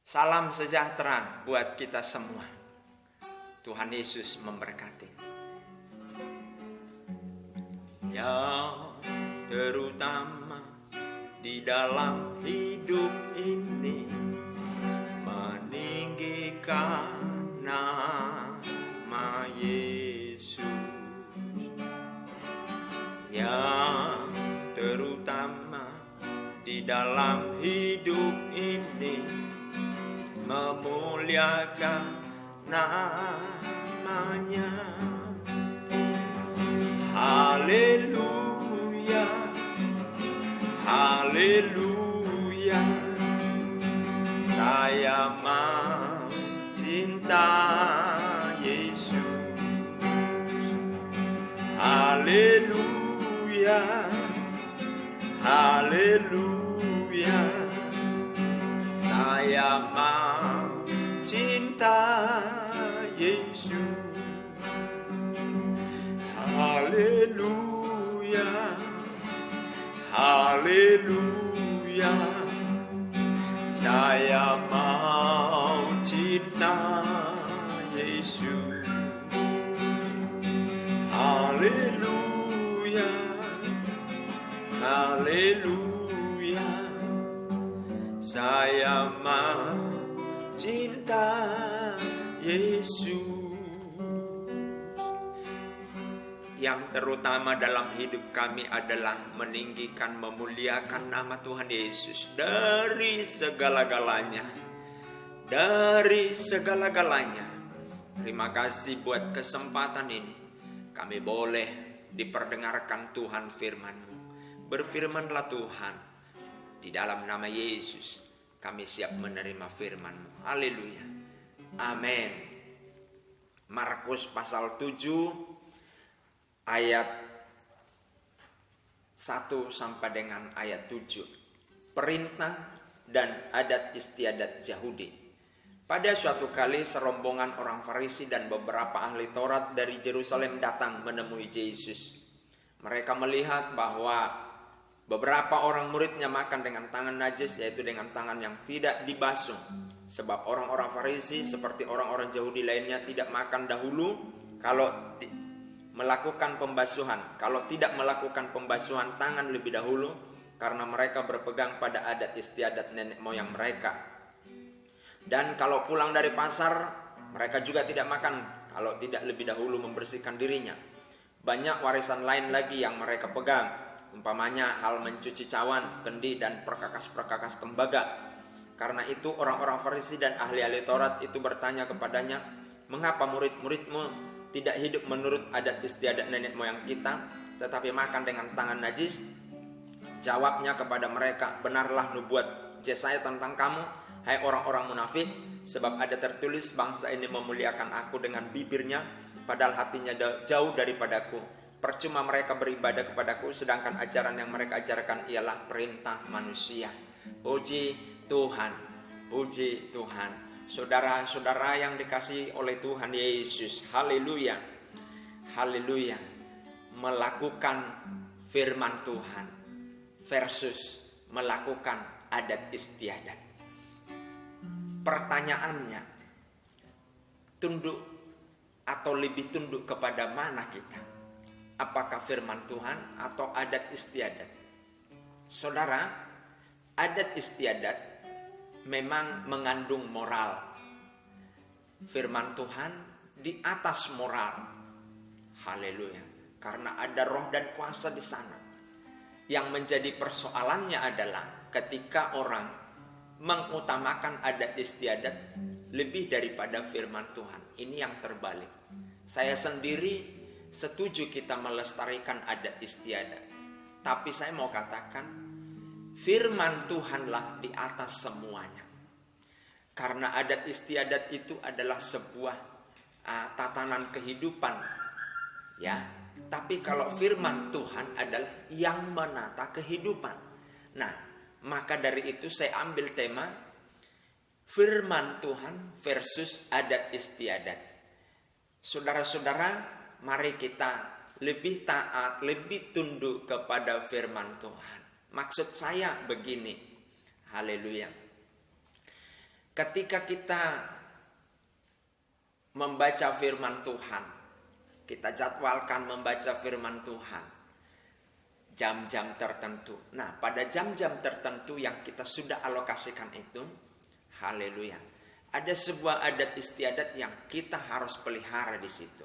Salam sejahtera buat kita semua. Tuhan Yesus memberkati. Yang terutama di dalam hidup ini, meninggikan nama Yesus. Yang terutama di dalam hidup ini, memuliakan namanya. Haleluya, haleluya, saya mencinta Yesus. Haleluya, haleluya, saya mencinta Yesus. Haleluya, haleluya, saya mencinta Yesus. Haleluya, haleluya, saya mencinta Yesus. Yang terutama dalam hidup kami adalah meninggikan, memuliakan nama Tuhan Yesus dari segala-galanya. Dari segala-galanya. Terima kasih buat kesempatan ini. Kami boleh diperdengarkan Tuhan firman-Mu. Berfirmanlah Tuhan. Di dalam nama Yesus kami siap menerima firman-Mu. Haleluya. Amin. Markus pasal 7 ayat 1 sampai dengan ayat 7. Perintah dan adat istiadat Yahudi. Pada suatu kali serombongan orang Farisi dan beberapa ahli Taurat dari Yerusalem datang menemui Yesus. Mereka melihat bahwa beberapa orang muridnya makan dengan tangan najis, yaitu dengan tangan yang tidak dibasuh. Sebab orang-orang Farisi seperti orang-orang Yahudi lainnya tidak makan dahulu kalau melakukan pembasuhan. Kalau tidak melakukan pembasuhan tangan lebih dahulu, karena mereka berpegang pada adat istiadat nenek moyang mereka. Dan kalau pulang dari pasar, mereka juga tidak makan kalau tidak lebih dahulu membersihkan dirinya. Banyak warisan lain lagi yang mereka pegang, umpamanya hal mencuci cawan, kendi, dan perkakas-perkakas tembaga. Karena itu orang-orang Farisi dan ahli-ahli Taurat itu bertanya kepadanya, "Mengapa murid-muridmu tidak hidup menurut adat istiadat nenek moyang kita, tetapi makan dengan tangan najis?" Jawabnya kepada mereka, "Benarlah nubuat Yesaya tentang kamu, hai orang-orang munafik, sebab ada tertulis, bangsa ini memuliakan aku dengan bibirnya, padahal hatinya jauh daripadaku. Percuma mereka beribadah kepadaku, sedangkan ajaran yang mereka ajarkan ialah perintah manusia." Puji Tuhan, puji Tuhan. Saudara-saudara yang dikasihi oleh Tuhan Yesus, haleluya, haleluya. Melakukan firman Tuhan versus melakukan adat istiadat. Pertanyaannya, tunduk atau lebih tunduk kepada mana kita? Apakah firman Tuhan atau adat istiadat? Saudara, adat istiadat memang mengandung moral. Firman Tuhan di atas moral. Haleluya. Karena ada roh dan kuasa di sana. Yang menjadi persoalannya adalah ketika orang mengutamakan adat istiadat lebih daripada firman Tuhan. Ini yang terbalik. Saya sendiri setuju kita melestarikan adat istiadat. Tapi saya mau katakan, firman Tuhanlah di atas semuanya. Karena adat istiadat itu adalah sebuah tatanan kehidupan, ya. Tapi kalau firman Tuhan adalah yang menata kehidupan. Nah, maka dari itu saya ambil tema firman Tuhan versus adat istiadat. Saudara-saudara, mari kita lebih taat, lebih tunduk kepada firman Tuhan. Maksud saya begini, haleluya. ketika kita membaca firman Tuhan, kita jadwalkan membaca firman Tuhan jam-jam tertentu. Nah, pada jam-jam tertentu yang kita sudah alokasikan itu, haleluya, ada sebuah adat istiadat yang kita harus pelihara di situ.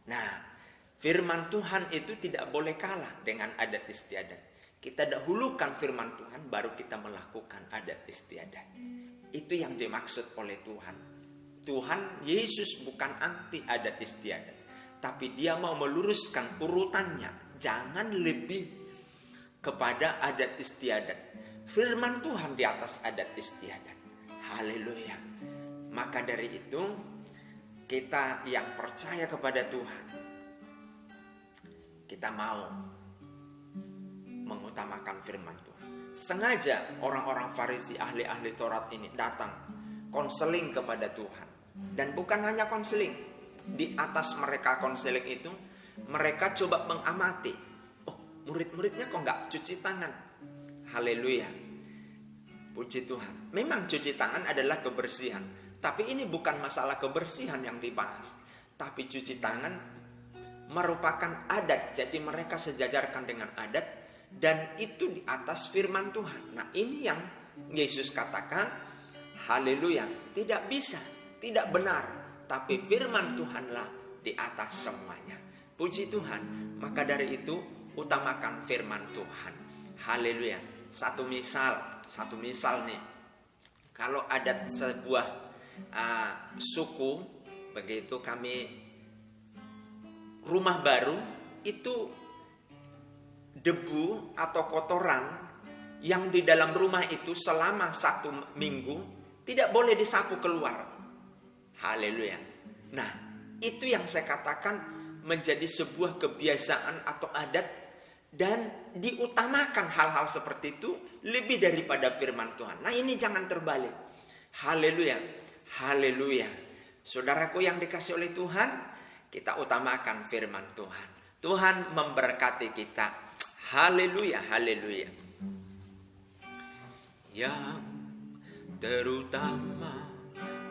Nah, firman Tuhan itu tidak boleh kalah dengan adat istiadat. Kita dahulukan firman Tuhan, baru kita melakukan adat istiadat. Itu yang dimaksud oleh Tuhan. Tuhan Yesus bukan anti adat istiadat, tapi dia mau meluruskan urutannya. Jangan lebih kepada adat istiadat. Firman Tuhan di atas adat istiadat. Haleluya. Maka dari itu, kita yang percaya kepada Tuhan, kita mau mengutamakan firman Tuhan. Sengaja orang-orang Farisi, ahli-ahli Taurat ini datang konseling kepada Tuhan. Dan bukan hanya konseling. Di atas mereka konseling itu, mereka coba mengamati. Oh, murid-muridnya kok nggak cuci tangan? Haleluya. Puji Tuhan. Memang cuci tangan adalah kebersihan. Tapi ini bukan masalah kebersihan yang dibahas. Tapi cuci tangan merupakan adat. Jadi mereka sejajarkan dengan adat. Dan itu di atas firman Tuhan. Nah, ini yang Yesus katakan, haleluya, tidak bisa, tidak benar. Tapi firman Tuhanlah di atas semuanya. Puji Tuhan. Maka dari itu utamakan firman Tuhan. Haleluya. Satu misal nih. Kalau ada sebuah suku, begitu kami rumah baru, itu debu atau kotoran yang di dalam rumah itu selama 1 minggu tidak boleh disapu keluar. Haleluya. Nah, itu yang saya katakan menjadi sebuah kebiasaan atau adat, dan diutamakan hal-hal seperti itu lebih daripada firman Tuhan. Nah, ini jangan terbalik. Haleluya. Haleluya. Saudaraku yang dikasih oleh Tuhan, kita utamakan firman Tuhan. Tuhan memberkati kita. Haleluya. Haleluya. Yang terutama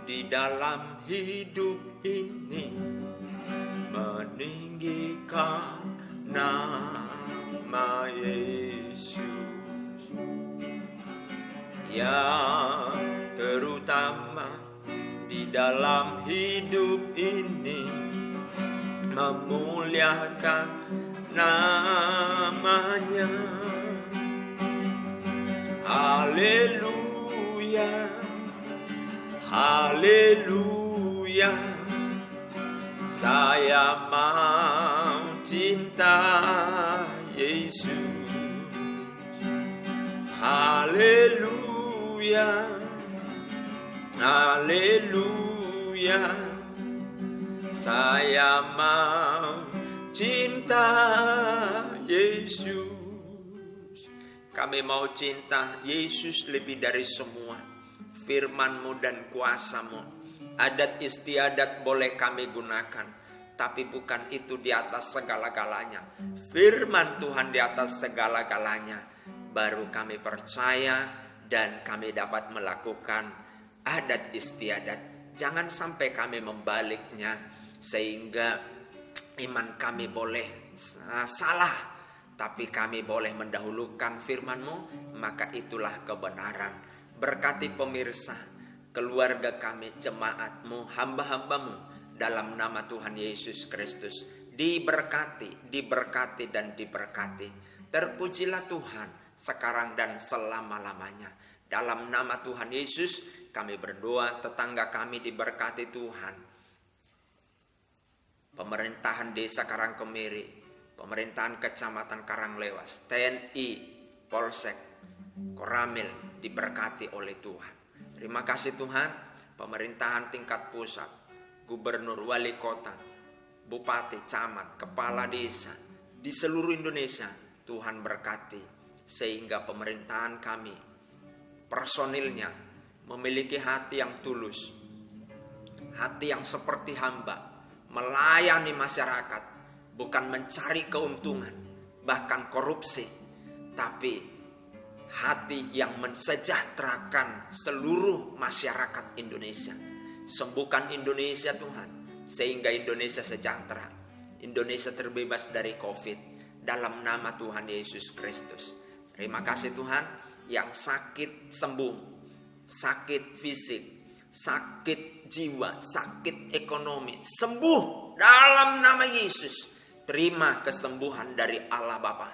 di dalam hidup ini, meninggikan nama Yesus. Yang terutama di dalam hidup ini, memuliakan namanya. Haleluya. Haleluya. Saya mau cinta Yesus. Haleluya. Haleluya. Saya mau cinta Yesus. Kami mau cinta Yesus lebih dari semua. Firman-Mu dan kuasa-Mu. Adat istiadat boleh kami gunakan, tapi bukan itu di atas segala-galanya. Firman Tuhan di atas segala-galanya. Baru kami percaya dan kami dapat melakukan adat istiadat. Jangan sampai kami membaliknya, sehingga iman kami boleh salah, tapi kami boleh mendahulukan firman-Mu, maka itulah kebenaran. Berkati pemirsa, keluarga kami, jemaat-Mu, hamba-hamba-Mu, dalam nama Tuhan Yesus Kristus. Diberkati, diberkati dan diberkati. Terpujilah Tuhan sekarang dan selama-lamanya. Dalam nama Tuhan Yesus kami berdoa, tetangga kami diberkati Tuhan. Pemerintahan Desa Karangkemiri, pemerintahan Kecamatan Karanglewas, TNI, Polsek, Koramil diberkati oleh Tuhan. Terima kasih Tuhan. Pemerintahan tingkat pusat, gubernur, wali kota, bupati, camat, kepala desa di seluruh Indonesia, Tuhan berkati, sehingga pemerintahan kami, personilnya memiliki hati yang tulus, hati yang seperti hamba, melayani masyarakat, bukan mencari keuntungan, bahkan korupsi, tapi hati yang mensejahterakan seluruh masyarakat Indonesia. Sembuhkan Indonesia Tuhan, sehingga Indonesia sejahtera, Indonesia terbebas dari COVID, dalam nama Tuhan Yesus Kristus. Terima kasih Tuhan, yang sakit sembuh, sakit fisik, sakit jiwa, sakit ekonomi, sembuh dalam nama Yesus. Terima kesembuhan dari Allah Bapa.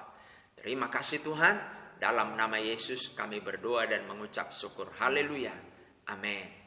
Terima kasih Tuhan, dalam nama Yesus kami berdoa dan mengucap syukur. Haleluya. Amin.